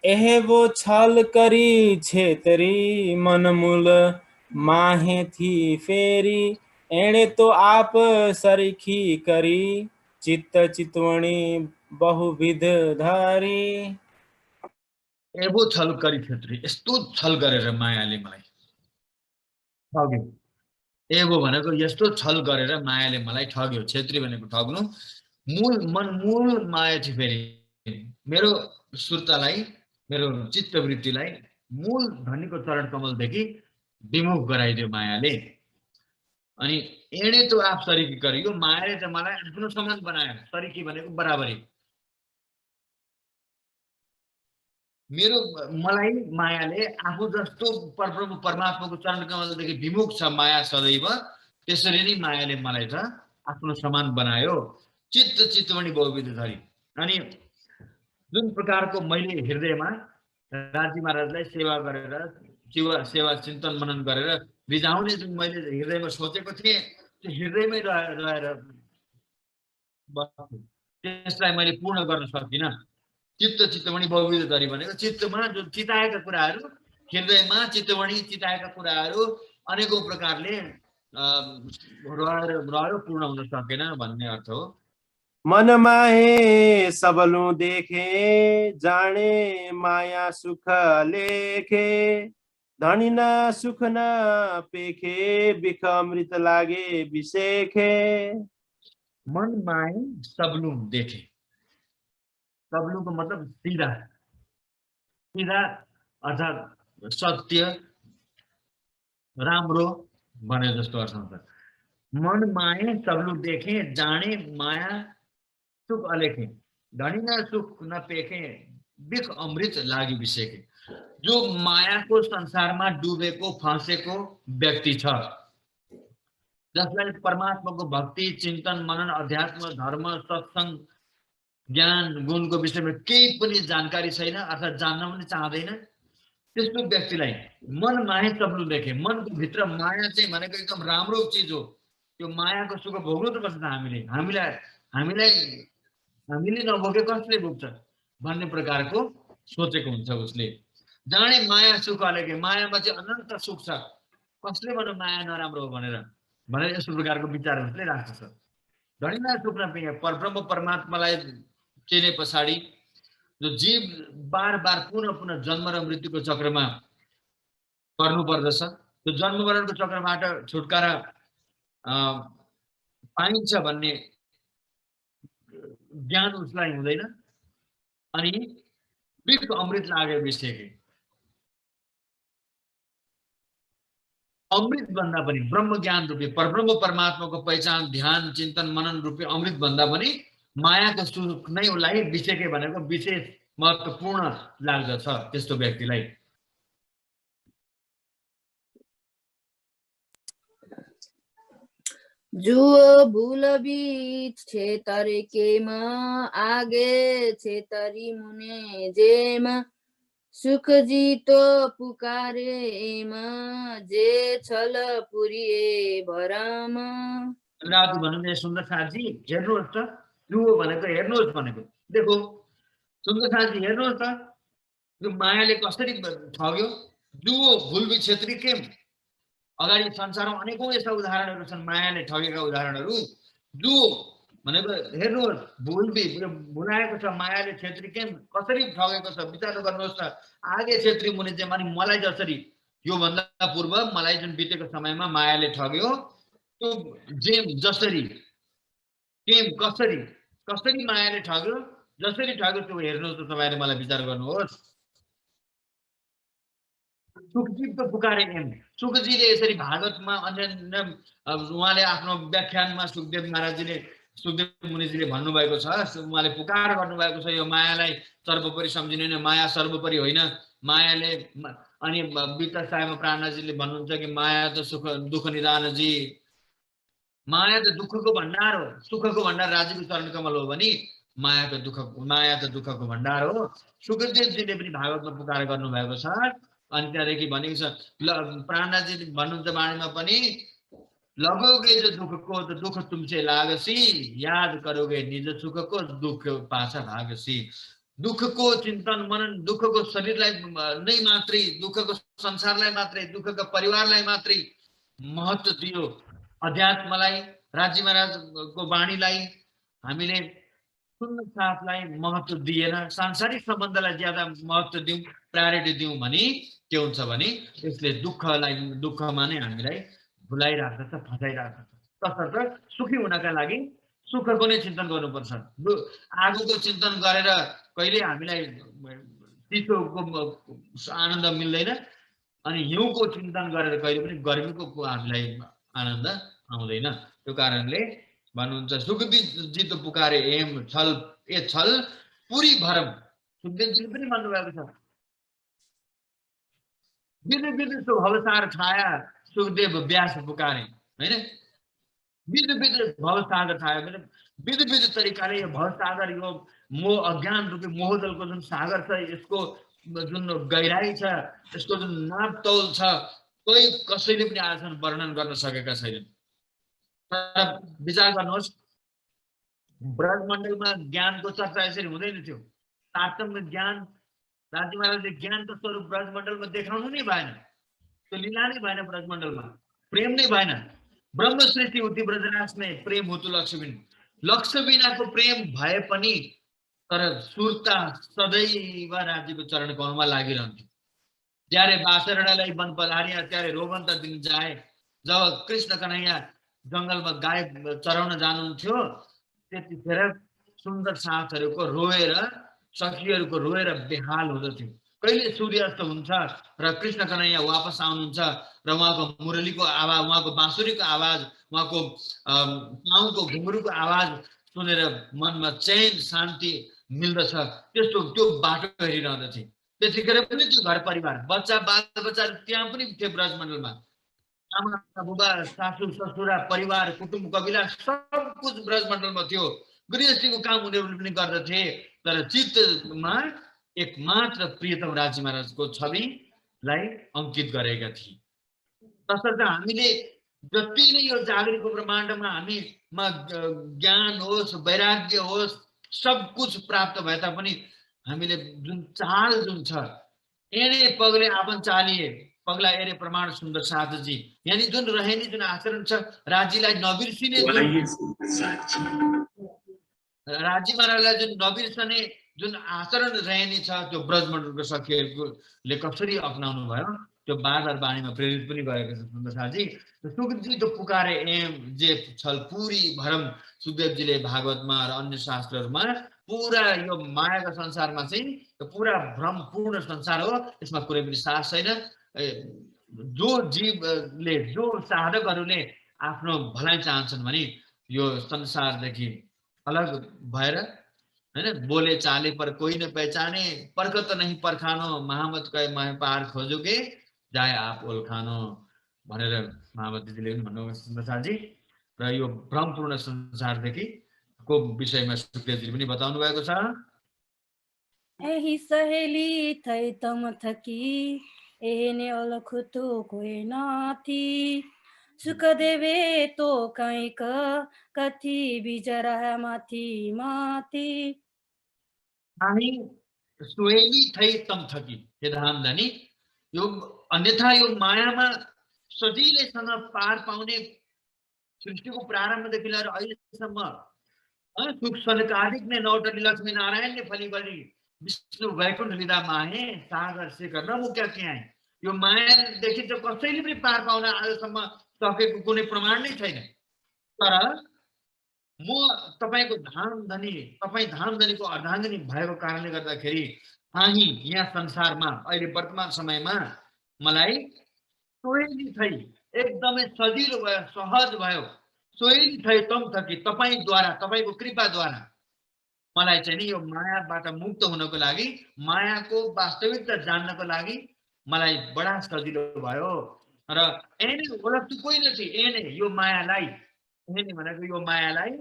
एह वो छल करी छेतरी मन मूल माहे थी फेरी एणे तो आप सरीखी करी चित्त चितवणी बहुविध धारी। एबो छल करी छेत्री यस्तो छल गरेर मायाले मलाई ठग्यो। एबो भनेको यस्तो छल गरेर मायाले मलाई ठग्यो। छेत्री भनेको ठग्नु। मूल माया थियो फेरि मेरो सुर्तालाई मेरो चित्तवृत्तिलाई मूल धनीको चरण कमलदेखि विमुख गराइदियो मायाले। अनि एणे तो आप सरीकी गरियो मायाले चाहिँ मलाई आफ्नो समान बनायो। सरीकी भनेको बराबरी। मेरो मलाई मायाले आफू जस्तो परब्रह्म परमात्माको चरण कमलदेखि विमुख छ माया सदैव। त्यसरी नै मायाले मलाई त आफ्नो समान बनायो। चित्त चितवणी बहुविध धरी। अनि जुन प्रकारको मैले हृदयमा राजी महाराजलाई सेवा गरेर सेवा चिन्तन मनन गरेर रिझाउने जुन मैले हृदयमा सोचेको थिएँ त्यो हृदयमै रहेर त्यसलाई मैले पूर्ण गर्न सकिनँ। चित्त चितवणी बहुविध धरी भनेको चित्तमा जो चिताएका कुराहरू हृदयमा चितवणी चिताएका कुराहरू अनेकौं प्रकारले रह्यो पूर्ण हुन सकेन भन्ने अर्थ हो। मन माहे सबलु देखे जाने माया सुख लेखे धनी न सुख न पेखे बिख अमृत लागे बिसेखे। मन माहे सबलु देखे। सबलु को मतलब सीधा सीधा अर्थात सत्य राम्रो भने जस्तो अर्थ हुन्छ। मन माहे सबलु देखे जाने माया सुख अलेखे धनी न सुख न पेखे बिख अमृत लागि बिसेके। जो मायाको संसारमा डुबेको फँसेको व्यक्ति छ जसलाई परमात्माको भक्ति चिन्तन मनन अध्यात्म धर्म सत्संग ज्ञान गुणको विषयमा केही पनि जानकारी छैन अर्थात जान्न पनि चाहदैन त्यस्तो व्यक्तिलाई मन माहे सबलु देखे। मनको भित्र माया चाहिँ भनेको एकदम राम्रो चिज हो। त्यो मायाको सुख भोग्नु त पर्छ हामीले नभोगे कसले भोग्छ भन्ने प्रकारको सोचेको हुन्छ उसले। जाने माया सुख अलेखे मायामा चाहिँ अनन्त सुख छ कसले भन्नु माया नराम्रो हो भनेर यस्तो प्रकारको विचार उसले राख्छ। धनीमा सुख नपेखे परब्रह्म परमात्मालाई चिने पछाडि जो जीव बार बार पुनः पुनः जन्म र मृत्युको चक्रमा पर्नु पर्दछ त्यो जन्म मरणको चक्रबाट छुटकारा पाइन्छ भन्ने ज्ञान उसलाई हुँदैन। अनि बिख अमृत लागे बिसेके अमृत भन्दा पनि ब्रह्म ज्ञान रूपी परब्रह्म परमात्माको पहिचान ध्यान चिन्तन मनन रूपी अमृत भन्दा पनि मायाको सुख नै उसलाई बिसेके भनेको विशेष महत्त्वपूर्ण लाग्दछ त्यस्तो व्यक्तिलाई। जुओ भूल बीच छेतरे केमा आगे छेतरी मुने जेमा सुख जीतो पुकारे एमा जे छल पुरिए भरम। राजु भन्नु सुन्दर साथी हेर्नुहोस् त जुओ भनेको हेर्नुहोस् भनेको देखो सुन्दर साथी हेर्नुहोस् त यो मायाले कसरी ठग्यो। जुओ भुलबी छेत्री के अगाडि संसारमा अनेकौं यस्ता उदाहरणहरू छन् मायाले ठगेका उदाहरणहरू। जुओ भनेको हेर्नुहोस् भुलबी भुलाएको छ मायाले छेत्री के कसरी ठगेको छ विचार गर्नुहोस् त। आगे छेत्री मुनि चाहिँ माने मलाई जसरी यो भन्दा पूर्व मलाई जुन बितेको समयमा मायाले ठग्यो त्यो जेम जसरी केम कसरी कसरी मायाले ठग्यो जसरी ठग्यो त्यो हेर्नुहोस् त तपाईहरुले मलाई विचार गर्नुहोस्। सुखजी त पुकारे एम सुखजीले यसरी भागवतमा अन्य उहाँले आफ्नो व्याख्यानमा सुखदेव महाराजजीले सुखदेव मुनिजीले भन्नुभएको छ उहाँले पुकार गर्नुभएको छ यो मायालाई सर्वोपरि सम्झिनु माया सर्वोपरि होइन। मायाले अनि विता सायमा प्राणजीले भन्नुहुन्छ कि माया त सुख दुख निदान जी माया त दुःखको भण्डार हो सुखको भण्डार राजीको चरण कमल हो भने माया त दुःखको भण्डार हो। सुखदेवजीले पनि भागवतमा पुकार गर्नुभएको छ। अनि त्यहाँदेखि भनेको छ प्राणजीले भन्नुहुन्छ वाणीमा पनि लगोगे जो दुःखको त दुःख तुमसे लागसी याद करोगे निज सुखको दुःख पाछा भागसी। दुःखको चिन्तन मनन, दुःखको शरीरलाई नै मात्रै, दुःखको संसारलाई मात्रै, दुःखको परिवारलाई मात्रै महत्त्व दियो। अध्यात्मलाई, राज्य महाराजको वाणीलाई हामीले सुन्न साथलाई महत्त्व दिएर सांसारिक सम्बन्धलाई ज्यादा महत्त्व दिउँ, प्रायोरिटी दिउँ भने के हुन्छ भने यसले दुःखमा नै हामीलाई भुलाइराख्दछ, फसाइराख्दछ। तसर्थ सुखी हुनका लागि सुखको नै चिन्तन गर्नुपर्छ। आगोको चिन्तन गरेर कहिले हामीलाई चिसोको आनन्द मिल्दैन, अनि हिउँको चिन्तन गरेर कहिले पनि गर्मीको हामीलाई आनन्द आउँदैन। त्यो कारणले भन्नुहुन्छ सुखजी त पुकारे एम छल ए छल पुरी भरम। सुखदेवजीले पनि भन्नुभएको छ, विधि विधि भवसार छाया सुखदेव व्यास पुकारे, होइन? विधि विधि भवसागर छाया मतलब विधि विधि तरिकाले यो भवसागर, यो मोह अज्ञान रूपी मोहदलको जुन सागर छ, यसको जुन गहिराई छ, यसको जुन नापतौल छ, कोही कसैले पनि आजसम्म वर्णन गर्न सकेका छैनन्। विचार गर्नुहोस्, ब्रजमण्डलमा ज्ञानको चर्चा यसरी हुँदैन थियो। तारतम्य ज्ञान, राज्य महाराजले ज्ञानको स्वरूप ब्रजमण्डलमा देखाउनु नै भएन, त्यो लीला नै भएन, ब्रजमण्डलमा प्रेम नै भएन। ब्रह्म सृष्टि उति ब्रजराज में प्रेम हुतु लक्ष्मी, लक्ष्य बिनाको प्रेम भए पनि तर सुरता सदैव राज्यको चरण कमलमा लागिरहन्थ्यो। જ્યારે बासरडालाई वन पधारिया ત્યારે रोमन्त दिन जाए। जब कृष्ण कन्हैया जङ्गलमा गाई चराउन जानुहुन्थ्यो त्यतिखेर सुन्दर साथहरूको रोएर, सखीहरूको रोएर बेहाल हुँदथ्यो। कहिले सूर्यास्त हुन्छ र कृष्ण कन्हैया वापस आउनुहुन्छ र उहाँको मुरलीको आवाज, उहाँको बाँसुरीको आवाज, उहाँको पाउको घुङ्रुको आवाज सुनेर मनमा चैन शान्ति मिल्दछ, त्यस्तो त्यो बाटो हेरिरहँदथे। त्यतिखेर पनि त्यो घर परिवार, बच्चा बाल बच्चाहरू त्यहाँ पनि थिए ब्रजमण्डलमा। आमा बुबा सासू ससुरा परिवार कुटुम्ब कबिला सब कुछ ब्रजमण्डलमा थियो। गृहस्थीको काम उनीहरूले पनि गर्दथे, तर चित्तमा एक मात्र प्रियतम राज्य महाराजको छविलाई अंकित गरेका थिए। तसर्थ हामीले जति नै यो जागृतिको ब्रह्माण्डमा हामीमा ज्ञान होस्, वैराग्य होस्, सब कुछ प्राप्त भए तापनि हामीले जुन चाल जुन छ, एने पगले आफन चालिए पगला एरे प्रमाण सुन्दर साधजी, यानी जुन रहेनी जुन आचरण छ, राज्यलाई नबिर्सिने, राज्य महाराजलाई जुन नबिर्सने जुन आचरण रहेनी छ, त्यो ब्रजमण्डलको सखीहरूले कसरी अपनाउनु भयो, त्यो बार वाणीमा प्रेरित पनि गरेको छ सुन्दर साथी। सुखदेवजी त पुकारे एम जे छल पुरी भरम, सुखदेवजीले भागवतमा र अन्य शास्त्रहरूमा पुरा यो मायाको संसारमा चाहिँ पुरा भ्रमपूर्ण संसार हो, यसमा कुनै पनि सार छैन। जो जीवले, जो साधकहरूले आफ्नो भलाइ चाहन्छन् भने यो संसारदेखि अलग भएर, हैन, बोले चाले पर कोही न पहचाने, परख त नहीं परखानो, महामत कहे महे पार खोजोगे जाए आप ओल्खानो भनेर महामत दिदीले पनि भन्नुभएको छ सुन्दर साथी। र यो भ्रमपूर्ण संसारदेखि को विषयमा सुखदेवजीले पनि बताउनु भएको छ। एही सहेली थै तम थकी, एने अलखुतो कोही नाथी, सुख देवे तो कैक कथी बिजरा माथि माथि। हामी सोहेली थै तम थकी, हे धामधनी, यो अन्यथा यो मायामा सजिलैसँग पार पाउने सृष्टिको प्रारम्भदेखि लिएर अहिलेसम्म सुख सनकादिक ने नौटली लक्ष्मी नारायण ने फली बली विष्णु वैकुण्ठ लिँदा माहे सागर शेखर नमुक्या के आए। यो मायादेखि त कसैले पनि पार पाउन आजसम्म सकेको कुनै प्रमाण नै छैन। तर म तपाईको धामधनी, तपाई धामधनीको अर्धाङ्गिनी भएको कारणले गर्दाखेरि हामी यहाँ संसारमा अहिले वर्तमान समयमा मलाई सोहेली थै एकदमै सजिलो भयो, सहज भयो। सोहेली थै तम थकी, तपाईद्वारा, तपाईको कृपाद्वारा मलाई चाहिँ नि यो मायाबाट मुक्त हुनको लागि, मायाको वास्तविकता जान्नको लागि मलाई बडा सजिलो भयो। र एने ओलख्तु कोही नथी, एने यो मायालाई, एने भनेको यो मायालाई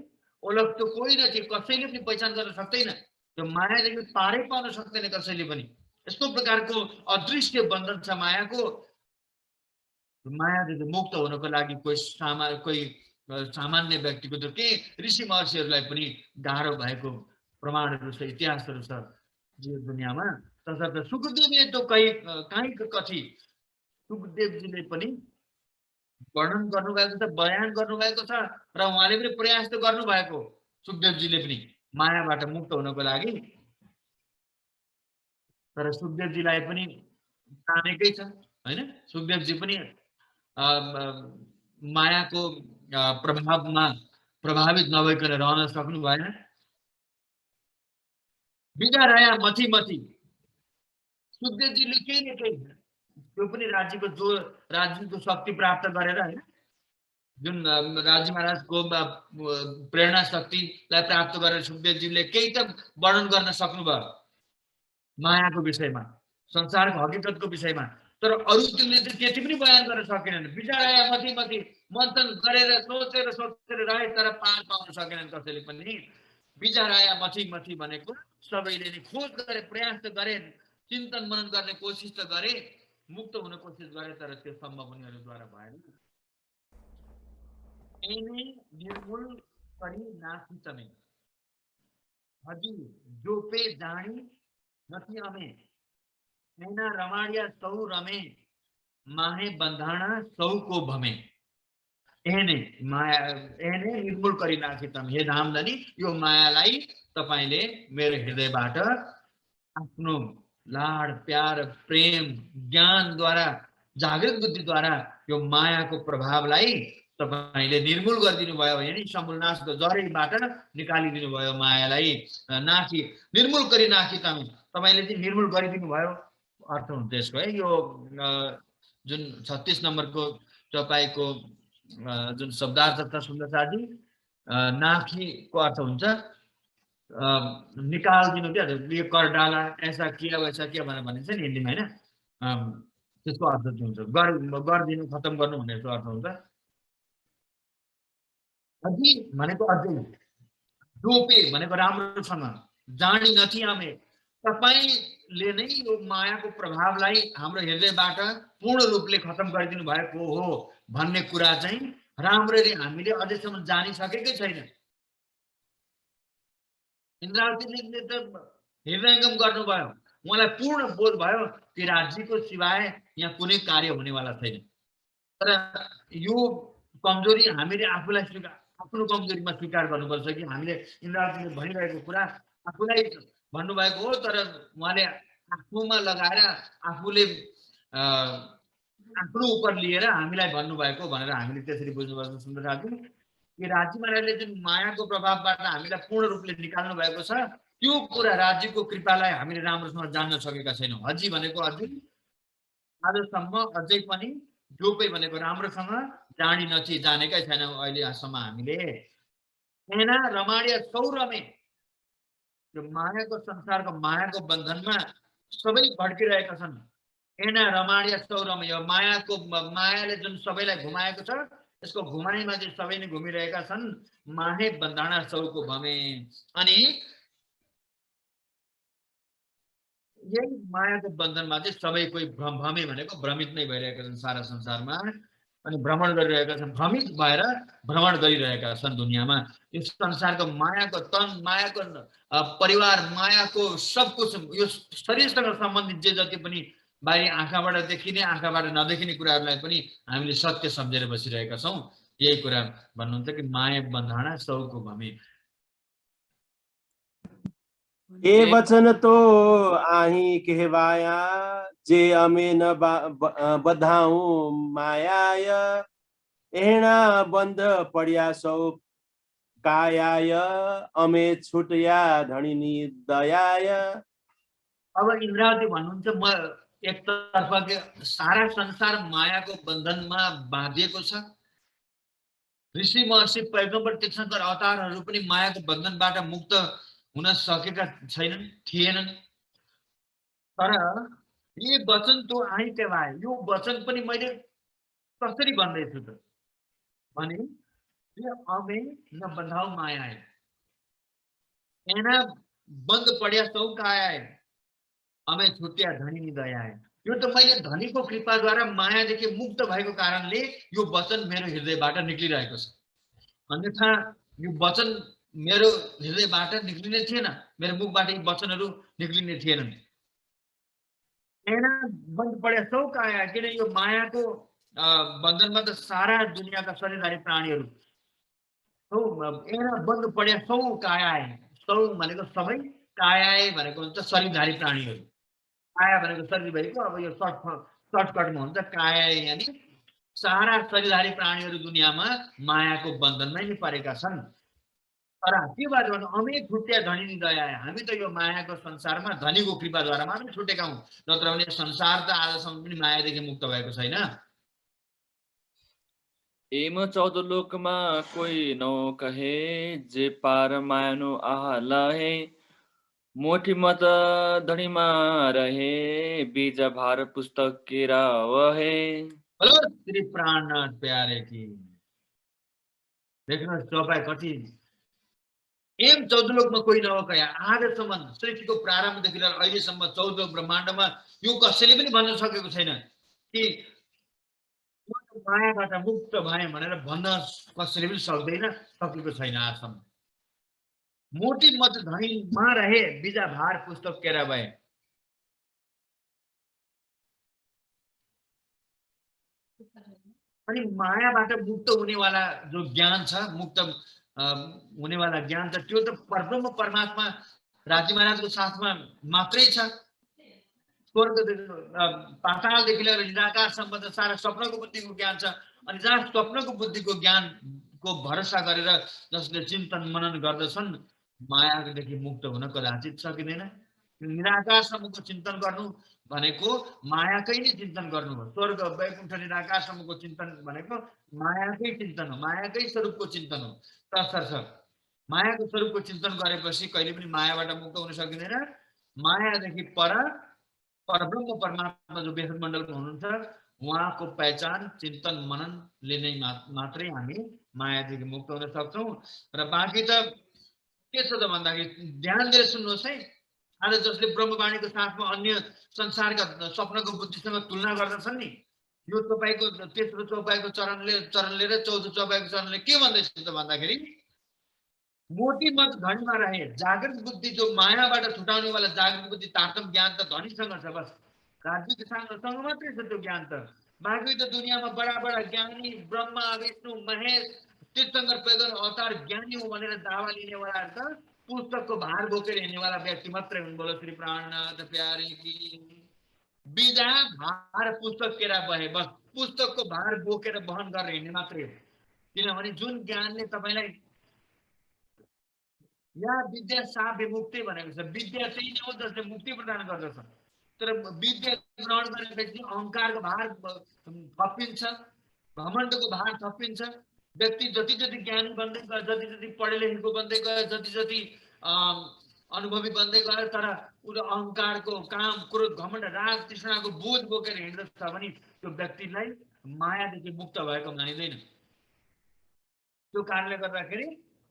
ओलख्तु कोही नथी, कसैले पनि पहिचान गर्न सक्दैन। त्यो मायादेखि पारै पाउन सक्दैन कसैले पनि। यस्तो प्रकारको अदृश्य बन्धन छ मायाको। मायादेखि मुक्त हुनको लागि कोही सामान्य व्यक्तिको त के ऋषि महर्षिहरूलाई पनि गाह्रो भएको प्रमाणहरू छ, इतिहासहरू छ। यो दुनियाँमा। तसर्थ सुखदेवले त कहीँ कथी सुखदेवजीले पनि वर्णन गर्नुभएको छ, बयान गर्नुभएको छ र उहाँले पनि प्रयास त गर्नुभएको सुखदेवजीले पनि मायाबाट मुक्त हुनको लागि। तर सुखदेवजीलाई पनि जानेकै छ हैन, सुखदेवजी पनि मायाको प्रभावमा प्रभावित नभइकन रहन सक्नु भएन। बिगाराया मथी मथी सुखदेवजीले केही न केही त्यो पनि राज्यको शक्ति प्राप्त गरेर हैन, जुन राजी महाराजको प्रेरणा शक्तिलाई प्राप्त गरेर सुखदेवजीले केही त वर्णन गर्न सक्नुभयो मायाको विषयमा, संसारको हकीकतको विषयमा। तर अरूले चाहिँ त्यति पनि बयान गर्न सकेनन्। बिचारा मथी मथी मन्थन गरेर सोचेर रहे तर पार पाउन सकेनन् कसैले पनि। बिचारा मथी मथी भनेको सबैले नै खोज गरे, प्रयास त गरे, चिन्तन मनन गर्ने कोसिस त गरे, मुक्त हुन कोसिस गरे, तर त्यो सम्भव उनीहरूद्वारा भएन। एने निर्मूल करी नासी तमे हजी जो पे जानी नथी अमे एना रमाड़िया सौ रमे माहे बंधाना सौ को भमे। एने निर्मूल करी नासी तमे, हे धामधनी यो मायालाई तपाईले मेरो हृदयबाट आफ्नो लाड प्यार प्रेम ज्ञानद्वारा जागृत बुद्धिद्वारा यो मायाको प्रभावलाई तपाईले निर्मूल गरिदिनु भयो, यानी समूलनाश जरैबाट निकालिदिनु भयो मायालाई। नाखी निर्मूल गरी नाखी तमे, तपाईले चाहिँ निर्मूल गरिदिनु भयो अर्थ हुन्छ यसको है। यो जुन 36 नम्बरको तपाईको जुन शब्दार्थ छ सुन्दरसाजी, नाखीको अर्थ हुन्छ निकालिदिनु क्या, ये कर डाला ऐसा किया वैसा किया भनेर भनिन्छ नि हिन्दीमा हैन, त्यसको अर्थ चाहिँ हुन्छ गरिदिनु, खतम गर्नु भन्ने अर्थ हुन्छ। अझै भनेको अझै, डोपे भनेको राम्रोसँग, जानी नथी आमे तपाईले नै यो मायाको प्रभावलाई हाम्रो हृदयबाट पूर्ण रूपले खतम गरिदिनु भएको हो भन्ने कुरा चाहिँ राम्ररी हामीले अझैसम्म जानिसकेकै छैन। इन्द्रावतीले त हृदयङ्गम गर्नुभयो, उहाँलाई पूर्ण बोध भयो कि राज्यको सिवाय यहाँ कुनै कार्य हुनेवाला छैन। तर यो कमजोरी हामीले आफूलाई आफ्नो कमजोरीमा स्वीकार गर्नुपर्छ कि हामीले इन्द्रावतीले भनिरहेको कुरा आफूलाई भन्नुभएको हो, तर उहाँले आफूमा लगाएर आफूले आफ्नो उप लिएर हामीलाई भन्नुभएको भनेर हामीले त्यसरी बुझ्नुपर्छ सुन्दरसाजी। कि राज्य महाराजले जुन मायाको प्रभावबाट हामीलाई पूर्ण रूपले निकाल्नु भएको छ, त्यो कुरा राज्यको कृपालाई हामीले राम्रोसँग जान्न सकेका छैनौँ। हजी भनेको अझै, आजसम्म अझै पनि, जोपै भनेको राम्रोसँग जानी नथी, जानेकै छैनौँ अहिलेसम्म हामीले। एना रमाडिया सौरमे, यो मायाको संसारको मायाको बन्धनमा सबै भड्किरहेका छन्। एना रमाडिया सौरमे, यो मायाले जुन सबैलाई घुमाएको छ यसको घुमाइमा चाहिँ सबै नै घुमिरहेका छन्। माहे बन्धाना सौको भमे, अनि यही मायाको बन्धनमा चाहिँ सबै कोही भ्रमे भनेको भ्रमित नै भइरहेका छन् सारा संसारमा, अनि भ्रमण गरिरहेका छन्, भ्रमित भएर भ्रमण गरिरहेका छन् दुनियाँमा। यो संसारको मायाको तन, मायाको परिवार, मायाको सब कुछ, यो शरीरसँग सम्बन्धित जे जति पनि बाहिरी आँखाबाट देखिने आँखाबाट नदेखिने कुराहरूलाई पनि हामीले सत्य सम्झेर बसिरहेका छौँ। यही कुरा भन्नुहुन्छ कि माया बन्धाना सौको भमे। ए वचन तो आही कहवाया जे अमे न बधाऊ मायाय एहना बंध पड़िया सौ कायाय अमे छुटया धनिनी दयाय। अब इन्द्रावती भन्नुहुन्छ म एकतर्फ सारा संसार मायाको बन्धनमा बाँधिएको छ, ऋषि महर्षि पैगम्बर तीर्थङ्कर अवतारहरू पनि मायाको बन्धनबाट मुक्त हुन सकेका थिएनन्। तर यो वचन तो आही केवाय, यो वचन पनि मैले कसरी भन्दैछु त भने, अमे न बन्धाउ माया एना बन्द पड्या सौका आए अमे छुट्या धनी नि दया आए। यो त मैले धनीको कृपाद्वारा मायादेखि मुक्त भएको कारणले यो वचन मेरो हृदयबाट निक्लिरहेको छ। अन्यथा यो वचन मेरो हृदयबाट निक्लिने थिएन, मेरो मुखबाट यी वचनहरू निक्लिने थिएनन्। बन्द पढे सौ काया, किन यो मायाको बन्धनमा त सारा दुनियाँका शरीरधारी प्राणीहरू बन्द पढे सौ काया, सौ भनेको सबै, काया भनेको हुन्छ शरीरधारी प्राणीहरू। काया भनेको शरीर भएको, अब यो सर्टकटमा हुन्छ काया, यानि सारा शरीरधारी प्राणीहरू दुनियाँमा मायाको बन्धनमै नै परेका छन्। तर के बात गर्नु, अमेक छुट्या धनी दया, हामी त यो मायाको संसारमा धनीको कृपाद्वारा मात्रै छुटेका हौँ, नत्र भने संसार त आजसम्म पनि मायादेखि मुक्त भएको छैन। एम 14 लोकमा कोही नौ कहे, जे पार मायानु आहा लहे, मोठी मत धनीमा रहे, बीजा भार पुस्तक केरा वहे। हेलो श्री प्राणनाथ प्यारे की, देख्नुहोस् तपाईँ कति एम 14 लोकमा कोही नभएका, आजसम्म सृष्टिको प्रारम्भदेखि लिएर अहिलेसम्म 14 ब्रह्माण्डमा यो कसैले पनि भन्न सकेको छैन कि मायाबाट मुक्त भए भनेर भन्न कसैले पनि सक्दैन, सकेको छैन आजसम्म। मोटी मत धनीमा रहे, बीजा भार पुस्तक केरा भए। अनि मायाबाट मुक्त हुनेवाला जो ज्ञान छ, मुक्त हुनेवाला ज्ञान छ, त्यो त परब्रह्म परमात्मा राजी महाराजको साथमा मात्रै छ। स्वर्गदेखि पातालदेखि लिएर निराकारसम्म त सारा स्वप्नको बुद्धिको ज्ञान छ। अनि जहाँ स्वप्नको बुद्धिको ज्ञानको भरोसा गरेर जसले चिन्तन मनन गर्दछन्, मायादेखि मुक्त हुन कदाचित सकिँदैन। निराकारसम्मको चिन्तन गर्नु भनेको मायाकै नै चिन्तन गर्नु हो। स्वर्ग वैकुण्ठ निराकारसम्मको चिन्तन भनेको मायाकै चिन्तन हो, मायाकै स्वरूपको चिन्तन हो। तसर्थ मायाको स्वरूपको चिन्तन गरेपछि कहिले पनि मायाबाट मुक्त हुन सकिँदैन। मायादेखि पर परब्रह्म परमात्मा जो बेहद मण्डलमा हुनुहुन्छ, उहाँको पहिचान चिन्तन मननले नै मात्रै हामी मायादेखि मुक्त हुन सक्छौँ। र बाँकी त के छ त भन्दाखेरि ध्यान दिएर सुन्नुहोस् है। आज जसले ब्रह्मवाणीको साथमा अन्य संसारका स्वप्नको बुद्धिसँग तुलना गर्दछन् नि, यो तपाईँको तेस्रो चौपाईको चरणले र 14 चौपाईको चरणले के भन्दैछ त भन्दाखेरि, मोटी मत धनीमा रहे, जागृत बुद्धि जो मायाबाट छुटाउने वाला जागृत बुद्धि तारतम ज्ञान त धनीसँग छ। बस राज्यको सँग मात्रै छ त्यो ज्ञान त। बाँकी त दुनियाँमा बडा बडा ज्ञानी ब्रह्मा विष्णु महेश तीर्थङ्कर पैगम्बर अवतार ज्ञानी हो भनेर दावा लिनेवाला त पुस्तकको भार बोकेर हिँड्नेवाला व्यक्ति मात्रै हुन्। बोलो श्री प्राणनाथ प्यारे की। बिदा भार पुस्तक केरा बहे, बस पुस्तकको भार बोकेर वहन गरेर हिँड्ने मात्रै हो। किनभने जुन ज्ञानले तपाईँलाई या विद्या सा विमुक्ति भनेको छ, विद्या चाहिँ नै हो जसले मुक्ति प्रदान गर्दछ। तर विद्या ग्रहण गरेपछि अहङ्कारको भार थपिन्छ, घमण्डको भार थपिन्छ। व्यक्ति जति जति ज्ञानी बन्दै गयो, जति जति पढे लेखेको बन्दै गयो, जति जति अनुभवी बन्दै गयो, तर उसले अहङ्कारको काम क्रोध घमण्ड राग तृष्णाको बोझ बोकेर हिँड्दछ भने त्यो व्यक्तिलाई मायादेखि मुक्त भएको मानिँदैन। त्यो कारणले गर्दाखेरि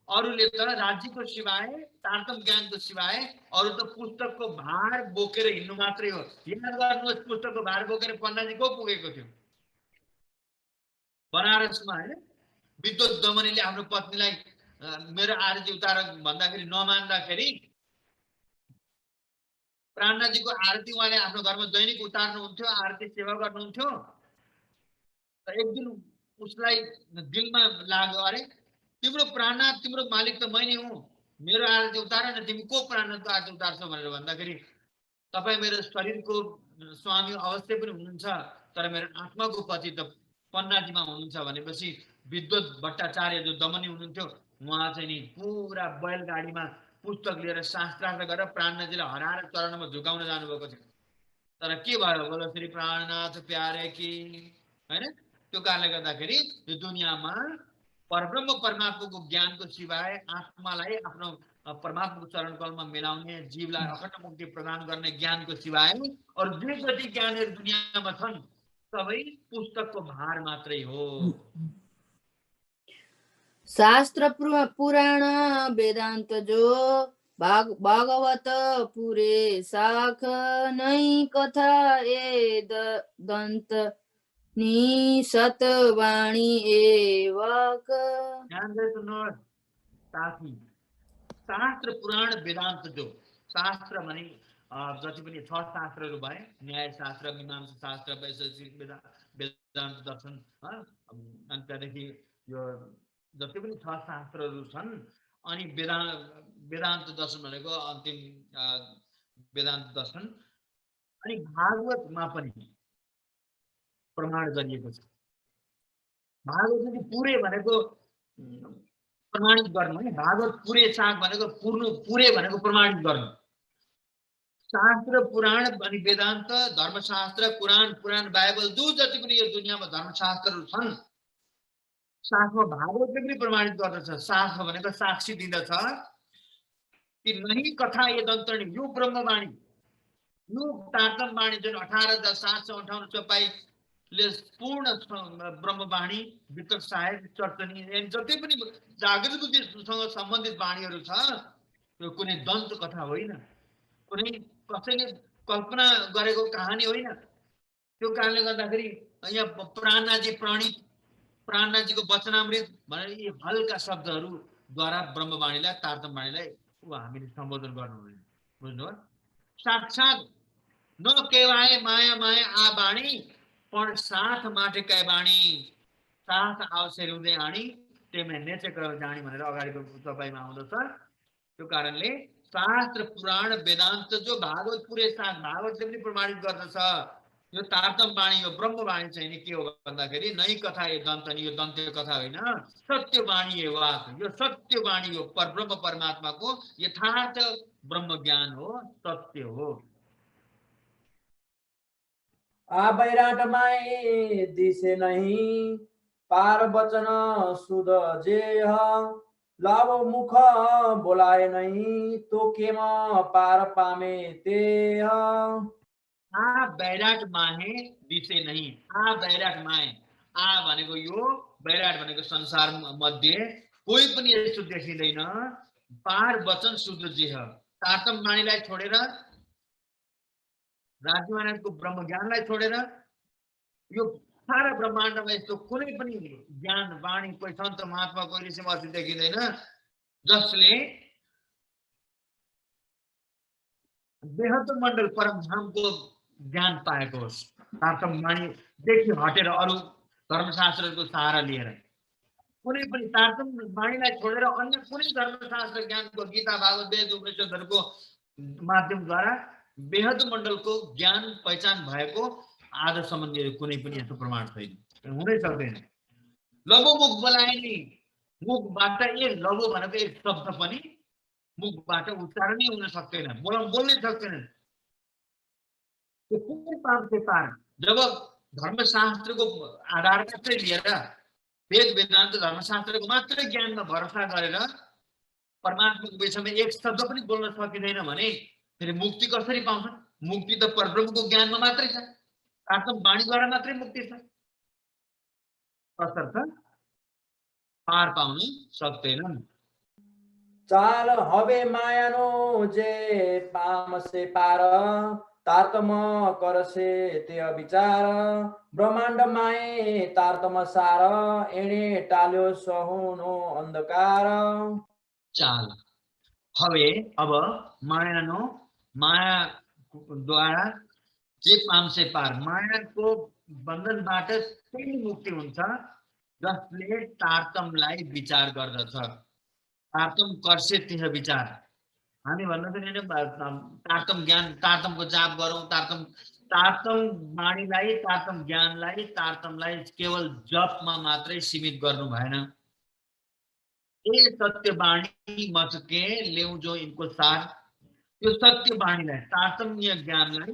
अरूले त राज्यको सिवाय तारतम ज्ञानको सिवाय अरू त पुस्तकको भार बोकेर हिँड्नु मात्रै हो। याद गर्नुहोस्, पुस्तकको भार बोकेर पन्नाजी को पुगेको थियो बनारसमा होइन? विद्युत दमनीले आफ्नो पत्नीलाई मेरो आरती उतार भन्दाखेरि नमान्दाखेरि प्राणनाथजीको आरती उहाँले आफ्नो घरमा दैनिक उतार्नुहुन्थ्यो, आरती सेवा गर्नुहुन्थ्यो। एक दिन उसलाई दिलमा लाग्यो, अरे तिम्रो प्राणनाथ तिम्रो मालिक त मै नै हुँ, मेरो आरती उतार न, तिमी को प्राणनाथको आरती उतार्छौ भनेर भन्दाखेरि, तपाईँ मेरो शरीरको स्वामी अवश्य पनि हुनुहुन्छ, तर मेरो आत्माको पति त पन्नाजीमा हुनुहुन्छ भनेपछि विद्युत भट्टाचार्य जो दमनी हुनुहुन्थ्यो, उहाँ चाहिँ नि पुरा बैलगाडीमा पुस्तक लिएर शास्त्रार्थ गरेर प्राणनाथजीलाई हराएर चरणमा झुकाउन जानुभएको थियो। तर के भयो? बोलो श्री प्राणनाथ प्यारे की, होइन? त्यो कारणले गर्दाखेरि यो दुनियाँमा परब्रह्म परमात्माको ज्ञानको सिवाय आत्मालाई आफ्नो परमात्माको चरण कलमा मिलाउने, जीवलाई अखण्ड मुक्ति प्रदान गर्ने ज्ञानको सिवाय अरू जे जति ज्ञानहरू दुनियाँमा छन् सबै पुस्तकको भार मात्रै हो। शास्त्र पुराण वेदान्त जो भागवत पुरे शाख नै कथा ए दन्त निसतवाणी एवक। ध्यान दे सुन्नुहोस् साथी, शास्त्र पुराण वेदान्त जो शास्त्र भने जति पनि 6 शास्त्रहरू भए, न्याय शास्त्र, मीमांसा शास्त्र, वैशेषिक वेदान्त दर्शन, अनि त्यहाँदेखि यो जति पनि 6 शास्त्रहरू छन्, अनि वेदान्त दर्शन भनेको अन्तिम वेदान्त दर्शन, अनि भागवतमा पनि प्रमाण गरिएको छ। भागवत चाहिँ पुरै भनेको प्रमाणित गर्नु है, भागवत पुरै साग भनेको पुरै भनेको प्रमाणित गर्नु। शास्त्र पुराण अनि वेदान्त, धर्मशास्त्र, पुराण बाइबल जो जति पनि यो दुनियाँमा धर्मशास्त्रहरू छन्, साथमा भागवतले पनि प्रमाणित गर्दछ। साथमा भनेको साक्षी दिँदछ कि नहीं कथा ये दन्तरणी, यो ब्रह्मवाणी, यो तारतम वाणी जुन 18,758 चौपाईले पूर्ण ब्रह्मवाणी, वितक साहेब, चर्चनी, जति पनि जागृत बुद्धिसँग सम्बन्धित वाणीहरू छ, यो कुनै दन्त कथा होइन, कुनै कसैले कल्पना गरेको कहानी होइन। त्यो कारणले गर्दाखेरि यहाँ प्राणनाथजीको वचनामृत भनेर यी हल्का शब्दहरूद्वारा ब्रह्मवाणीलाई, तारतम वाणीलाई हामीले सम्बोधन गर्नु, बुझ्नुभयो? साक्षात न केवाए माया माया आ वाणी, पण साथ माटे कै वाणी, साथ आवश्यक हुँदै आणी, त्यसमा नेचेको जानी भनेर अगाडिको तपाईँमा आउँदछ। त्यो कारणले शास्त्र पुराण वेदान्त जो भागवत पुरै साथ, भागवतले पनि प्रमाणित गर्दछ। यो तारतम वाणी, यो ब्रह्मवाणी चाहिँ नि के हो भन्दाखेरि नै कथा यो दन्तनी, यो दन्त्य कथा होइन, सत्य वाणी यो वाक, यो सत्य वाणी हो, परब्रह्म परमात्माको यथार्थ ब्रह्म ज्ञान हो, सत्य हो। आ बैराट माए दिसे नहीं, पार बचन सुध जेह, लाभ मुख बोलाए नहीं, तो केम पार पामे तेह। आ बैराट माहे दिसे नहीं, आ बैराट माहे, आ भनेको यो, बैराट भनेको संसार मध्ये कोही पनि यस्तो देखिँदैन, पार वचन शुद्ध जेह, तारतम वाणीलाई छोडेर, राज्य महाराजको ब्रह्म ज्ञानलाई छोडेर, यो सारा ब्रह्माण्डमा यस्तो कुनै पनि ज्ञान वाणी, कोही सन्त महात्मा, कोही ऋषि महर्षि देखिँदैन जसले बेहद मण्डल परमधामको ज्ञान पाएको होस्। तारतम वाणीदेखि हटेर अरू धर्मशास्त्रको सहारा लिएर, कुनै पनि तारतम वाणीलाई छोडेर अन्य कुनै धर्मशास्त्र ज्ञानको, गीता, भागवत, वेद, उपनिषदहरूको माध्यमद्वारा बेहद मण्डलको ज्ञान पहिचान भएको आजसम्म कुनै पनि यस्तो प्रमाण छैन, हुनै सक्दैन। लघु मुख बोलाए नि, मुखबाट लघु भनेको एक शब्द पनि मुखबाट उच्चारणै हुन सक्दैन, बोल्नै सक्दैन। जब धर्मशास्त्रको आधार मात्रै लिएर, वेद वेदान्त धर्मशास्त्रको मात्रै ज्ञानमा भरोसा गरेर परमात्माको विषयमा एक शब्द पनि बोल्न सकिँदैन भने फेरि मुक्ति कसरी पाउँछ? मुक्ति त परब्रह्मको ज्ञानमा मात्रै छ, तारतम वाणीद्वारा मात्रै मुक्ति छ, तसर्थ पार पाउन सक्दैनन्। चाल हवे मायानो जे पाम से पार, तारतम करसे ते विचार, ब्रह्माण्ड माए तारतम सार, एणे टाल्यो सहुनो अंधकार। चाल हवे, अब मायानो, माया द्वारा जे पाम से पार, मायाको बन्धनबाट त्यही मुक्ति हुन्छ जसले तारतमलाई विचार गर्दछ। तारतम कर्से त्यह विचार, हामी भन्न पनि तारतम ज्ञान, तारतमको जाप गरौँ, तारतम वाणीलाई, तारतम ज्ञानलाई, तारतमलाई केवल जपमा मात्रै सीमित गर्नु भएन। ए सत्य वाणी मचके ल्याउ जो इनको सार, यो सत्य वाणीलाई, तारतम्य ज्ञानलाई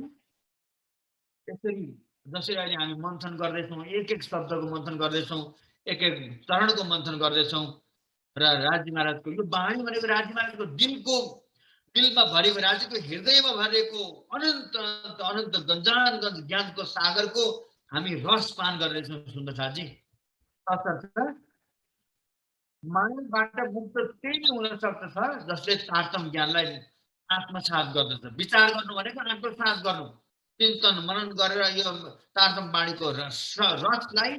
त्यसरी जसरी अहिले हामी मन्थन गर्दैछौँ, एक एक शब्दको मन्थन गर्दैछौँ, एक एक चरणको मन्थन गर्दैछौँ, र राज्य महाराजको यो वाणी भनेको राज्य महाराजको दिलमा भरेको, राज्यको हृदयमा भरेको अनन्त अनन्त गन्जानगन्ज ज्ञानको सागरको हामी रस पान गर्दैछौँ सुन्दरसाजी। तसर्थ मायाबाट मुक्त त्यही नै हुन सक्दछ जसले तारतम ज्ञानलाई आत्मसात गर्दछ। विचार गर्नु भनेको आत्मसात गर्नु, चिन्तन मनन गरेर यो तारतम वाणीको रसलाई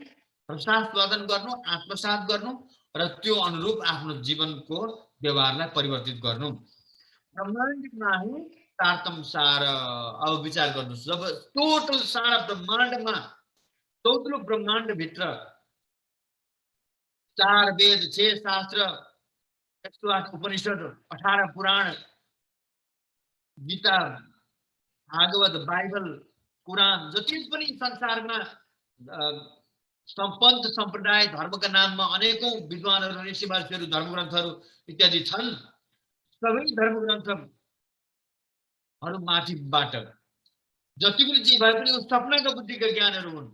रसास्वादन गर्नु, आत्मसात गर्नु र त्यो अनुरूप आफ्नो जीवनको व्यवहारलाई परिवर्तित गर्नु। ब्रह्माण्डमा है तारतम सार अब विचार गर्नुहोस्। जब टोटल सारा ब्रह्माण्डमा चौथो ब्रह्माण्डभित्र 4 वेद 6 शास्त्र 108 उपनिषद 18 पुराण गीता भागवत बाइबल कुरान जति पनि संसारमा पन्थ सम्प्रदाय धर्मका नाममा अनेकौं विद्वानहरू ऋषिवासीहरू धर्मग्रन्थहरू इत्यादि छन्। सबै धर्मग्रन्थहरू माथिबाट जति पनि जे भए पनि सपनाका बुद्धिका ज्ञानहरू हुन्।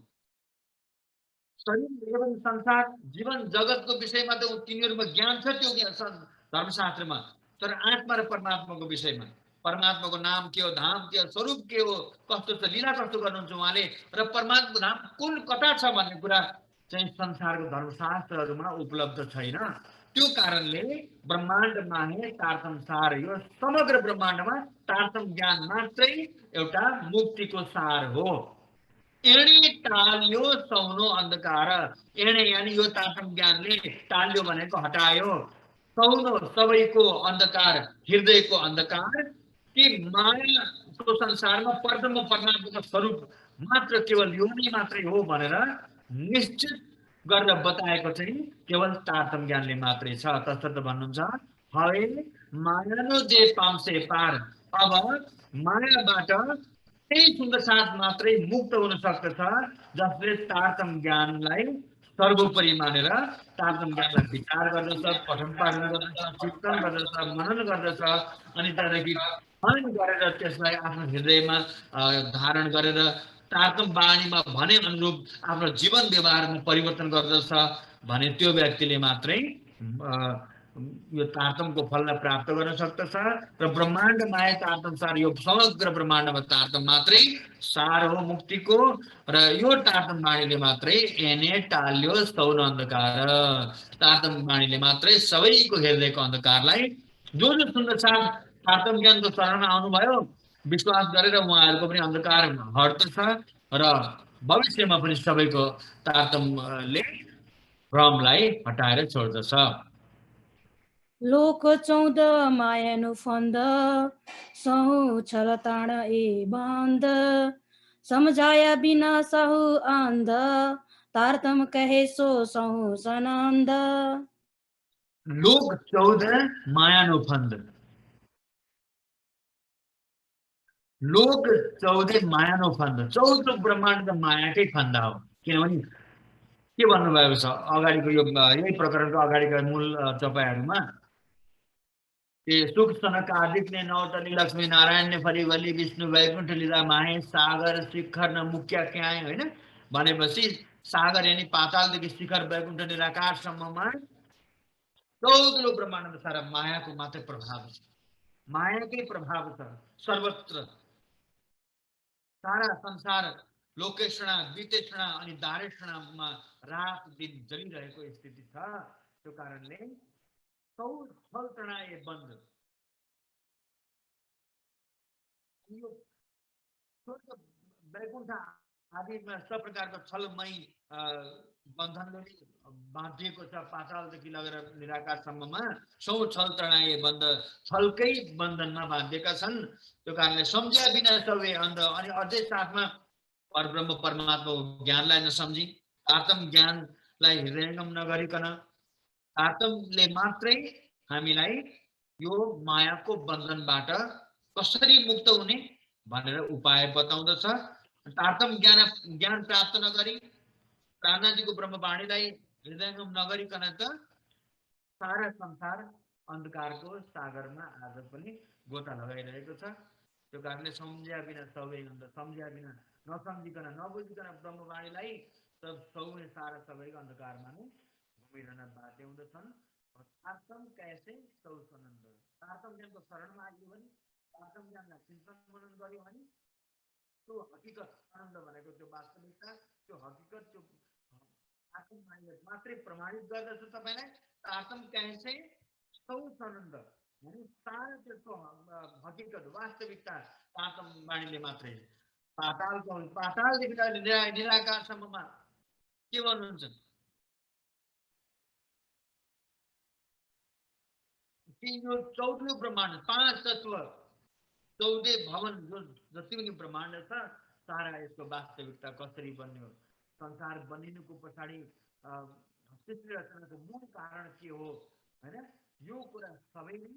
शरीर एवं संसार जीवन जगतको विषयमा त तिनीहरूमा ज्ञान छ त्यो धर्मशास्त्रमा, तर आत्मा र परमात्माको विषयमा परमात्माको नाम के हो, धाम के हो, स्वरूप के हो, कस्तो छ, लीला कस्तो गर्नुहुन्छ उहाँले र परमात्माको धाम कुन कता छ भन्ने कुरा चाहिँ संसारको धर्मशास्त्रहरूमा उपलब्ध छैन। त्यो कारणले ब्रह्माण्डमा नै तारतम सार, यो समग्र ब्रह्माण्डमा तारतम ज्ञान मात्रै एउटा मुक्तिको सार हो। एणे टाल्यो सौनो अन्धकार, एणे यानी यो तारतम ज्ञानले टाल्यो भनेको हटायो, सौनो सबैको अन्धकार, हृदयको अन्धकार कि मायाको संसारमा परब्रह्म परमात्माको स्वरूप मात्र केवल यो नै मात्रै हो भनेर निश्चित गरेर बताएको चाहिँ केवल तारतम ज्ञानले मात्रै छ। तसर्थ भन्नुहुन्छ हवे मायानो जे पाम्से पार, अब मायाबाट त्यही सुन्दर साथ मात्रै मुक्त हुन सक्दछ जसले तारतम ज्ञानलाई सर्वोपरि मानेर तारतम ज्ञानलाई विचार गर्दछ, पठन पाठन गर्दछ, चिन्तन गर्दछ, मनन गर्दछ, अनि त्यहाँदेखि मन गरेर त्यसलाई आफ्नो हृदयमा धारण गरेर तारतम वाणीमा भने अनुरूप आफ्नो जीवन व्यवहारमा परिवर्तन गर्दछ भने त्यो व्यक्तिले मात्रै यो तारतमको फललाई प्राप्त गर्न सक्दछ। र ब्रह्माण्ड माया तारतम सार, यो समग्र ब्रह्माण्डमा तारतम मात्रै सार हो मुक्तिको, र यो तारतम वाणीले मात्रै एने टाल्यो सौन अन्धकार, तारतम वाणीले मात्रै सबैको हृदयको अन्धकारलाई जो सुन्दर साथ तारतम ज्ञानको शरणमा आउनुभयो विश्वास गरेर उहाँहरूको पनि अन्धकार हट्दछ र भविष्यमा पनि सबैको तारतमले भ्रमलाई हटाएर छोड्दछ। लोक 14 मायानु फन्द, सहु छल ताण ए बन्द, समझाया बिना सहु अन्ध, तारतम कहे सो सहु सनन्द। लोक 14 मायानु फन्द, लोक 14 मायानु फन्द, 14 ब्रह्माण्ड मायाकै फन्दा हो। किनभने के भन्नुभएको छ अगाडिको यो यही प्रकरणको अगाडिका मूल चपाइहरूमा, सुख सनक आदिक ने नौतली लक्ष्मी नारायण ने फरी वली विष्णु वैकुण्ठ लीला माहे सागर शिखर न मुख्य क्या है होइन भनेपछि सागर यानी पातालदेखि शिखर वैकुण्ठ निराकारसम्ममा 14 ब्रह्माण्डमा सारा मायाको मात्रै प्रभाव छ, मायाकै प्रभाव छ सर्वत्र। सारा संसार लोकेशणा वितेषणा अनि दारेषणामा रात दिन जलिरहेको स्थिति छ। त्यो कारणले बन्द, यो वैकुण्ठ आदिमा सब प्रकारको छलमय बन्धनले बाँधिएको छ, पातालदेखि लगेर निराकारसम्ममा सौ छल तणाए बन्द, छलकै बन्धनमा बाँधिएका छन्। त्यो कारणले सम्झ्या बिना सबै अन्ध, अनि अझै साथमा परब्रह्म परमात्माको ज्ञानलाई नसम्झी, तारतम ज्ञानलाई हृदयंगम नगरिकन तारतमले मात्रै हामीलाई यो मायाको बन्धनबाट कसरी मुक्त हुने भनेर उपाय बताउँदछ। तारतम ज्ञान प्राप्त नगरी प्राणाजीको ब्रह्मवाणीलाई हृदयंगम नगरिकन त सारा संसार अन्धकारको सागरमा आज पनि गोता लगाइरहेको छ। त्यो कारणले सम्झ्या बिना सबै अन्ध, सम्झ्या बिना नसम्झिकन नबुझिकन ब्रह्मवाणीलाई सबै सारा सबैको अन्धकारमा नै घुमिरहन बाध्य हुँदछन्। तारतम कैसे सौ सनन्द, तारतम ज्ञानको शरणमा आइयो भने, तारतम ज्ञानलाई चिन्तन मनन गर्यो भने त्यो हकीकत आनन्द भनेको त्यो वास्तविकता, त्यो हकीकत, त्यो तारतम वाणीले मात्रै प्रमाणित गर्दछ तपाईँलाई। तारतम कैसे सौ सनन्द यानी सारा त्यसको हकीकत वास्तविकता तारतम वाणीले मात्रै। पातालदेखि निराकारसम्ममा के भन्नुहुन्छ, कि यो 14औं ब्रह्माण्ड 5 तत्व 14 भवन जो जति पनि ब्रह्माण्ड छ सारा यसको वास्तविकता कसरी बन्यो, संसार बनिनुको पछाडि सृष्टि रचनाको मूल कारण के हो हैन, यो कुरा सबै नै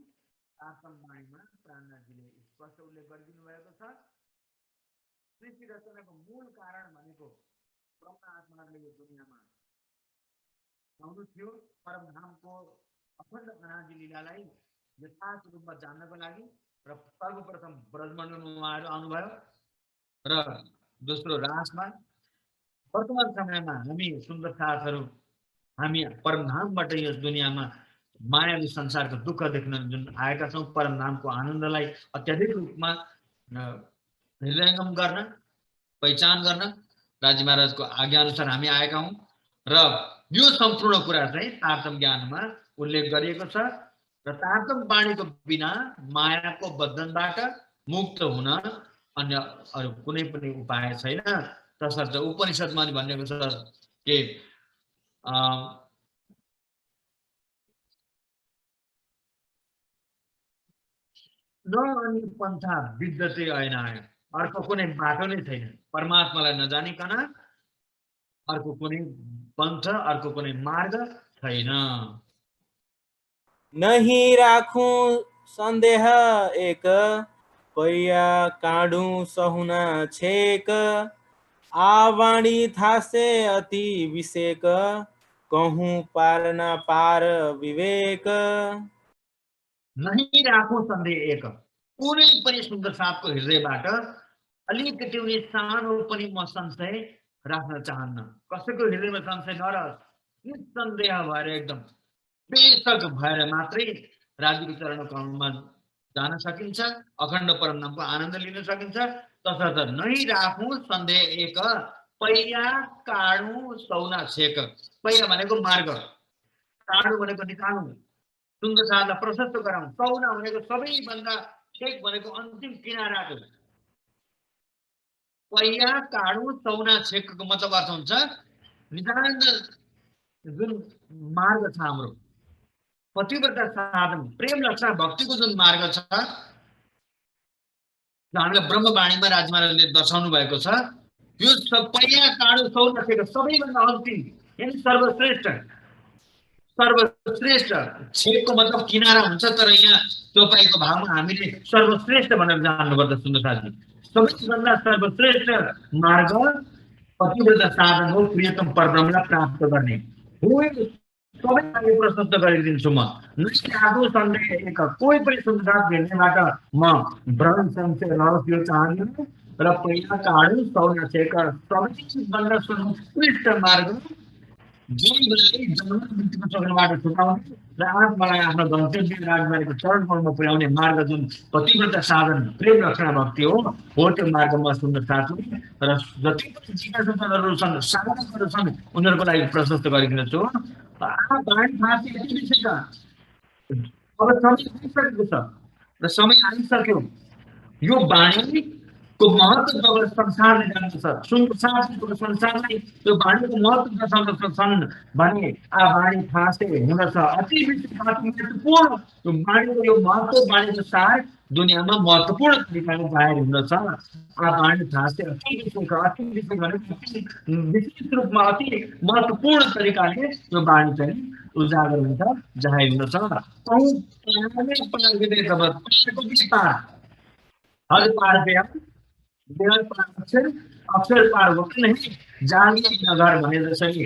आत्मवाणीमा प्राणनाथजीले स्पष्ट उल्लेख गरिदिनु भएको छ। सृष्टि रचनाको मूल कारण भनेको ब्रह्मा आत्माले यो दुनियाँमा आउनु थियो। परमधामको अखण्ड अनादि लीलालाई यथार्थ रूपमा जान्नको लागि र सर्वप्रथम ब्रह्माण्डमा उहाँहरू आउनुभयो र दोस्रो रासमा। वर्तमान समयमा हामी सुन्दर साथहरू हामी परमधामबाट यस दुनियाँमा मायावी संसारको दुःख देख्न जुन आएका छौँ, परमधामको आनन्दलाई अत्याधिक रूपमा हृदयङ्गम गर्न, पहिचान गर्न राजी महाराजको आज्ञा अनुसार हामी आएका हौँ र यो सम्पूर्ण कुरा चाहिँ तारतम ज्ञानमा उल्लेख गरिएको छ र तारतम वाणीको बिना मायाको बन्धनबाट मुक्त हुन अन्य अरू कुनै पनि उपाय छैन। तसर्थ उपनिषदमा भनेको छ कि न अनि पन्था विद्यते ऐनाय, अर्को कुनै बाटो नै छैन परमात्मालाई नजानिकन, अर्को कुनै पन्थ अर्को कुनै मार्ग छैन। नहीं राखूं संदेह एक, पैया काढूं सहुना छेक, आवाणी थासे अति विषेक, कहूं पार न पार विवेक। नहीं राखौं सन्देह एक, कुनै पनि सुन्दर साथको हृदयबाट अलिकति उनी सानो पनि म संशय राख्न चाहन्न। कसैको हृदयमा संशय नरहोस्, निसन्देह भएर एकदम बेशक भएर मात्रै राजीको चरणको कमलमा जान सकिन्छ, अखण्ड परमधामको आनन्द लिन सकिन्छ। तसर्थ नै राखौं सन्देह एक, पैया काढौं सौना छेक। पैया भनेको मार्ग, काढु भनेको निकाल्नु, सुन्दर साथलाई प्रशस्त गराउँ, सौना भनेको सबैभन्दा छेक भनेको अन्तिम किनाराको। पैया काढौं सौना छेकको मतलब अर्थ हुन्छ नितान्त जुन मार्ग छ हाम्रो पतिव्रता साधन प्रेम रक्षा भक्तिको जुन मार्ग छ, हामीलाई ब्रह्मवाणीमा राज महाराजले दर्शाउनु भएको छ। यो पैया काढौं सौना छेक सबैभन्दा अन्तिम यानी सर्वश्रेष्ठ। सर्वश्रेष्ठ छेकको मतलब किनारा हुन्छ, तर यहाँ चौपाईको भागमा हामीले सर्वश्रेष्ठ भनेर जान्नुपर्छ सुन्दर साथी। सबैभन्दा सर्वश्रेष्ठ मार्ग पतिव्रता साधन हो, प्रियतम परब्रह्मलाई प्राप्त गर्ने हो। सबैलाई प्रशस्त गरिदिन्छु म। नराखौं सन्देह एक, कोही पनि सुन्दर साथ भेट्नेबाट म भ्रम संशय नहोस् यो चाहदिनँ र पैया काढौं सौना छेक सबैभन्दा सर्वश्रेष्ठ मार्ग जीवलाई जन्म मृत्युको चक्रबाट छुटाउने र आत्मालाई आफ्नो गन्तव्य राजमार्गको चरणमा पुर्याउने मार्ग जुन पतिव्रता साधन प्रेम रक्षा भक्ति हो त्यो मार्गमा सुन्दर साथी र जति पनि जिज्ञासुहरू छन् साधकहरू छन् उनीहरूको लागि प्रशस्त गरिदिन्छु। वाणी फाँसी यति विषय अब समय आइसकेको छ र समय आइसक्यो। यो वाणीको महत्त्व जब संसारले जान्दछ, संसारलाई यो वाणीको महत्त्व दर्शाउँदछन् भने वाणी फाँसे हुँदछ अति महत्त्वपूर्ण। यो वाणीको यो महत्त्व वाणीको सार दुनियाँमा महत्त्वपूर्ण तरिकाले जाहेर हुँदछ। वाणी फाँसे अति विषय विशेष रूपमा अति महत्त्वपूर्ण तरिकाले यो वाणी चाहिँ उजागर हुन्छ, जाहेर हुँदछ। हर पार बेहद पार अक्षर पार होते नहीं जानिए नगर भने जसरी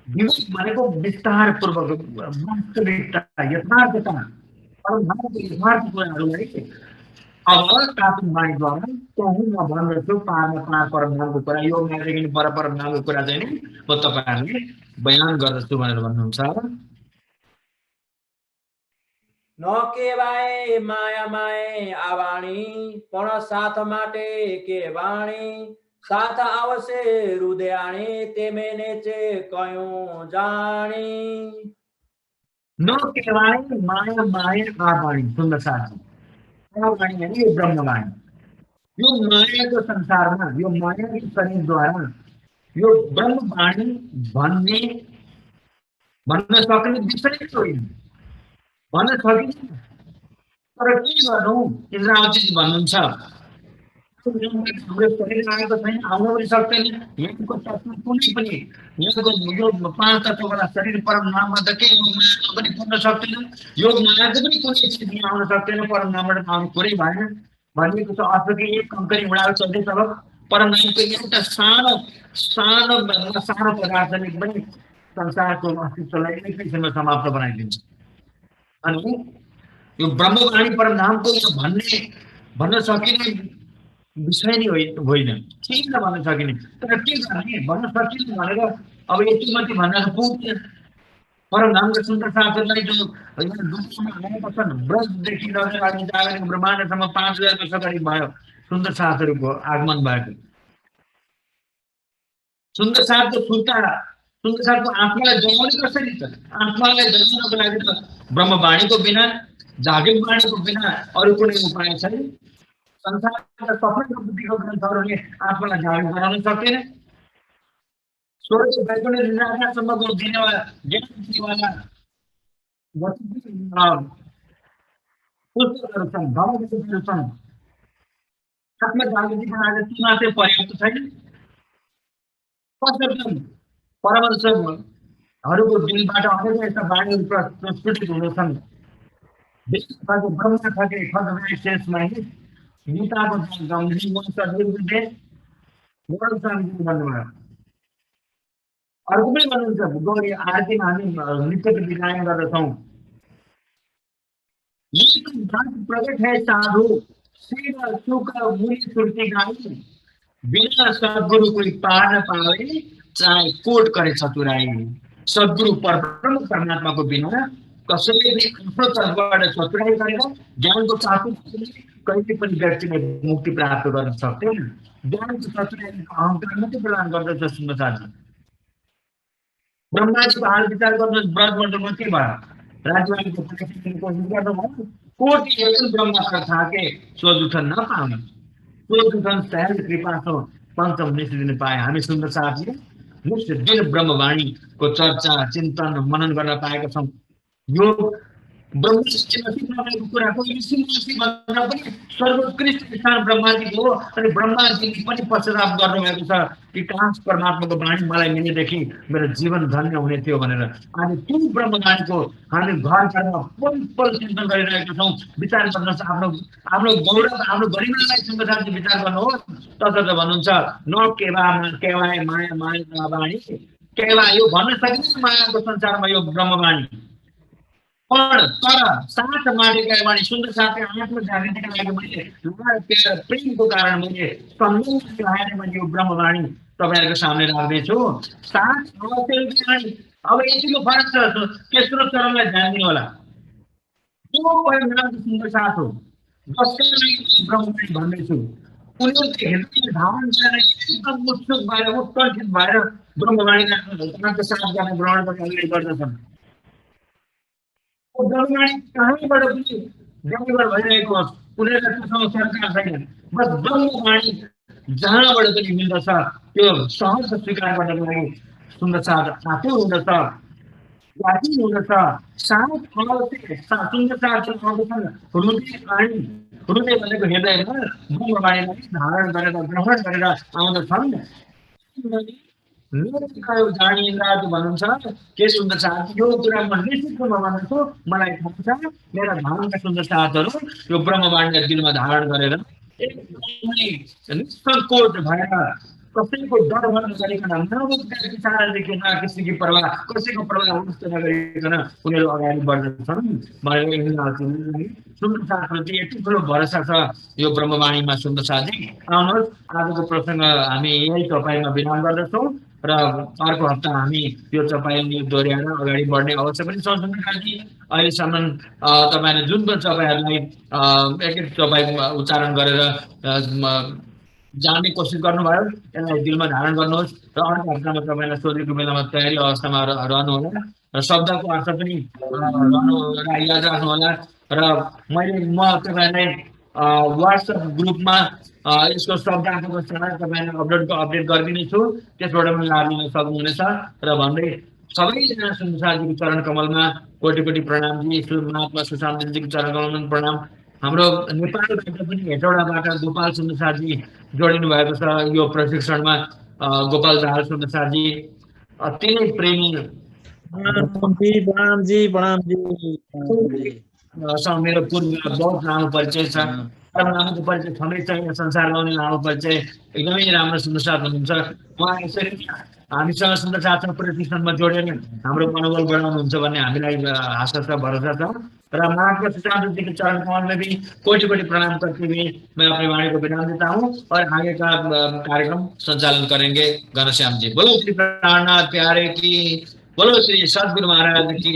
विवेक भनेको विस्तार पूर्वक वास्तविकता यथार्थता परमधामको यथार्थ कुराहरूलाई अब तातुङ वाणीद्वारा कहूँ म भन्दछु पारमा पार परमधामको कुरा, यो मार्गदेखि पर परमधामको कुरा चाहिँ नि म तपाईँहरूले बयान गर्दछु भनेर भन्नुहुन्छ। न केवाय माया माए आवाणी पण साथ माटे के वाणी साथ आवसे हृदयाणी तेमेने चे कयूं जानी। न केवाय माया माए आवाणी सुन्दर साथी, आवाणी यानी यो ब्रह्मवाणी। यो मायाको संसारमा यो मायावी शरीरद्वारा यो ब्रह्मवाणी भन्न सक्ने विषय होइन। भन्न सकिन्छ। तर के गर्नु इन्द्रावतीजी भन्नुहुन्छ हाम्रो शरीर आएको छैन, आउन पनि सक्दैन। यहाँको तत्त्व कुनै पनि यहाँको यो 5 तत्त्ववाला शरीर परम नामबाट के योग मायामा पनि पुग्न सक्दैन। योग मायाको पनि कुनै चिज यहाँ आउन सक्दैन, परम नामबाट आउनु कुरै भएन भनिएको छ। अर्थ कि एक कङ्करी उडाल चल्दैछ अब परम नामको एउटा सानो सानो भन्दा सानो पदार्थले पनि संसारको अस्तित्वलाई एक किसिममा समाप्त बनाइदिन्छ। अनि यो ब्रह्मवाणी परम नामको भन्न सकिने विषय नै होइन, किन भन्न सकिने। तर के गर्ने, भन्न सकिने भनेर अब यति मात्रै भन्न पुग्दैन। परम नामको सुन्दर साथहरूलाई जो आएका छन्, ब्रजदेखि लगेर अगाडि जागरेको ब्रह्माण्डसम्म 5000 वर्ष अगाडि भयो सुन्दर साथहरूको आगमन भएको। सुन्दर साथको सुर्ता, सुन्दर साथको आत्मालाई जगाउने कसरी छ? आत्मालाई जगाउनको लागि त ब्रह्मवाणीको बिना, जागृत वाणीको बिना अरू कुनै उपाय छैन। संसारका सबै बुद्धिको ग्रन्थहरूले आत्मालाई जागृत गराउन सक्दैन। स्वर्ग वैकुण्ठ निराकारसम्मको दिनेवाला ज्ञान दिनेवाला पुस्तकहरू छन्, धर्मपुस्तकहरू छन्। आत्मा जागृतिको लागि ती मात्रै पर्याप्त छैन। परमहंसहरूको दिलबाट अनेक यस्ता वाणीहरू प्रस्फुटित हुँदछन्। ब्रह्मा थके खगराई शेषमा गीताको भन्नुभयो। अर्को पनि भन्नुहुन्छ, गौरी आरतीमा हामी नृत्यको विधान गर्दछौँ। प्रकट है साधु शिव सुख मुनि सुरती गाई, बिना सद्गुरु कोई पार न पावे चाहे कोट करे चतुराई। सद्गुरु परब्रह्म परमात्माको बिना कसैले पनि आफ्नो तर्फबाट चतुराई गरेर ज्ञानको चातु कहिले पनि व्यक्तिले मुक्ति प्राप्त गर्न सक्दैन। ज्ञानको चतुराईको अहङ्कार मात्रै प्रदान गर्दछ। सुन्दरजी ब्रह्माजीको हाल विचार गर्नुहोस्, ब्रजमण्डलमा के भयो? राजवाडीको कोसिस गर्नुभयो, कोटि एकल ब्रह्मास्त्र थाके सोझुठन नपाउने, सोझुठन सहज कृपा सो पञ्चम निश्चित दिन पाए। हामी सुन्दर साथीले निश्चित दिन ब्रह्मवाणीको चर्चा चिन्तन मनन गर्न पाएका छौँ। यो ब्रह्माजीको कुराको भन्दा पनि सर्वोत्कृष्ट स्थान ब्रह्माजीको हो। अनि ब्रह्माजीले पनि पश्चाताप गर्नुभएको छ कि काश परमात्माको वाणी मलाई मिलेदेखि मेरो जीवन धन्य हुने थियो भनेर। आज त्यो ब्रह्मवाणीको हामी घर घरमा पल पल चिन्तन गरिरहेका छौँ। विचार गर्नुहोस्, आफ्नो गौरव, आफ्नो गरिमालाई सुन्दरताले विचार गर्नुहोस्। तसर्थ भन्नुहुन्छ न केवाय माया माया वाणी, केवा यो भन्न सकिन्छ मायाको संसारमा यो ब्रह्मवाणी। तर साथ मारेका वाणी सुन्दर साथै आत्म जागृतिका लागि मैले प्रेमको कारण मैले सम्झौता लगाएर मैले यो ब्रह्मवाणी तपाईँहरूको सामने राख्दैछु। साथ वाणी अब यतिको फरक छ। तेस्रो चरणलाई ध्यान दिनु होला। जो परिणामको सुन्दर साथ हो, जसका लागि ब्रह्मवाणी भन्दैछु, उनीहरूले हृदय धारण गरेर एकदम उत्सुक भएर उत्कण्ठित भएर ब्रह्मवाणीको साथ गर्ने ग्रहण गर्न अगाडि बढ्दछन्। ब्रह्मवाणी कहाँबाट पनि डेलिभर भइरहेको होस्, उनीहरूलाई त्योसँग सरकार छैन। बस ब्रह्मवाणी जहाँबाट पनि मिल्दछ त्यो सहज स्वीकार गर्नको लागि सुन्दर साथ आफै हुँदछ, जाति हुँदछ। साथ सुन्दर साथ आउँदछन् हृदय वाणी, हृदय भनेको हृदयमा ब्रह्मवाणीलाई धारण गरेर ग्रहण गरेर आउँदछन्। जानिन्द्राज भन्नुहुन्छ के सुन्दर साथ, यो कुरा म निश्चित रूपमा भन्छु, मलाई थाहा छ मेरा धारणका सुन्दर साथहरू यो ब्रह्मवाणीलाई दिलमा धारण गरेर एकदमै निसङ्कोच भएर कसैको डर भन्न गरिकन नबुझ्दा विचारदेखि न किसिमको प्रभाव कसैको प्रभाव हुन नगरिकन उनीहरू अगाडि बढ्दछन्। सुन्दर साथप्रति यति ठुलो भरोसा छ यो ब्रह्मवाणीमा। सुन्दर साथी आउनुहोस्, आजको प्रसङ्ग हामी यही तपाईँमा विराम गर्दछौँ र अर्को हप्ता हामी यो तपाईँ दोहोऱ्याएर अगाडि बढ्ने अवश्य पनि छ। सुन्दर साथी अहिलेसम्म तपाईँले जुन पनि तपाईँहरूलाई एक एक तपाईँ उच्चारण गरेर जान्ने कोसिस गर्नुभयो यसलाई दिलमा धारण गर्नुहोस् र अर्को हप्तामा तपाईँलाई सोधेको बेलामा तयारी अवस्थामा रहनुहोला र शब्दको अर्थ पनि याद राख्नुहोला। र म तपाईँलाई व्हाट्सएप ग्रुपमा यसको शब्दार्थको तपाईँलाई अपडेट गरिदिनेछु, त्यसबाट पनि लाभ लिन सक्नुहुनेछ। र भन्दै सबैजना सुन्दरजीको चरण कमलमा कोटि कोटि प्रणाम जी। महात्मा सुशान्तजीको चरण कमलमा प्रणाम। हाम्रो नेपालबाट पनि हेटौडाबाट गोपाल सुन्दरजी जोडिनु भएको छ यो प्रशिक्षणमा। गोपाल दाहाल सुन्दरजी अति नै प्रेमी मेरो पूर्व बहुत लामो परिचय छ। लामो परिचय छँदै छ, संसारमा पनि लामो परिचय। एकदमै राम्रो सुन्दरसाथ हुनुहुन्छ। उहाँ यसरी हामीसँग सुन्दरसाथसँग प्रशिक्षणमा जोडेर हाम्रो मनोबल बढाउनुहुन्छ भन्ने हामीलाई आशा छ, भरोसा छ। र महात्मा सुशान्तजीको चरण कमल में भी कोटि कोटि प्रणाम करते हुए मैं अपनी वाणी को विराम देता हूँ और आगे का कार्यक्रम संचालन करेंगे घनश्याम जी। बोलो श्री प्राणनाथ प्यारे की, बोलो श्री सद्गुरु महाराज की।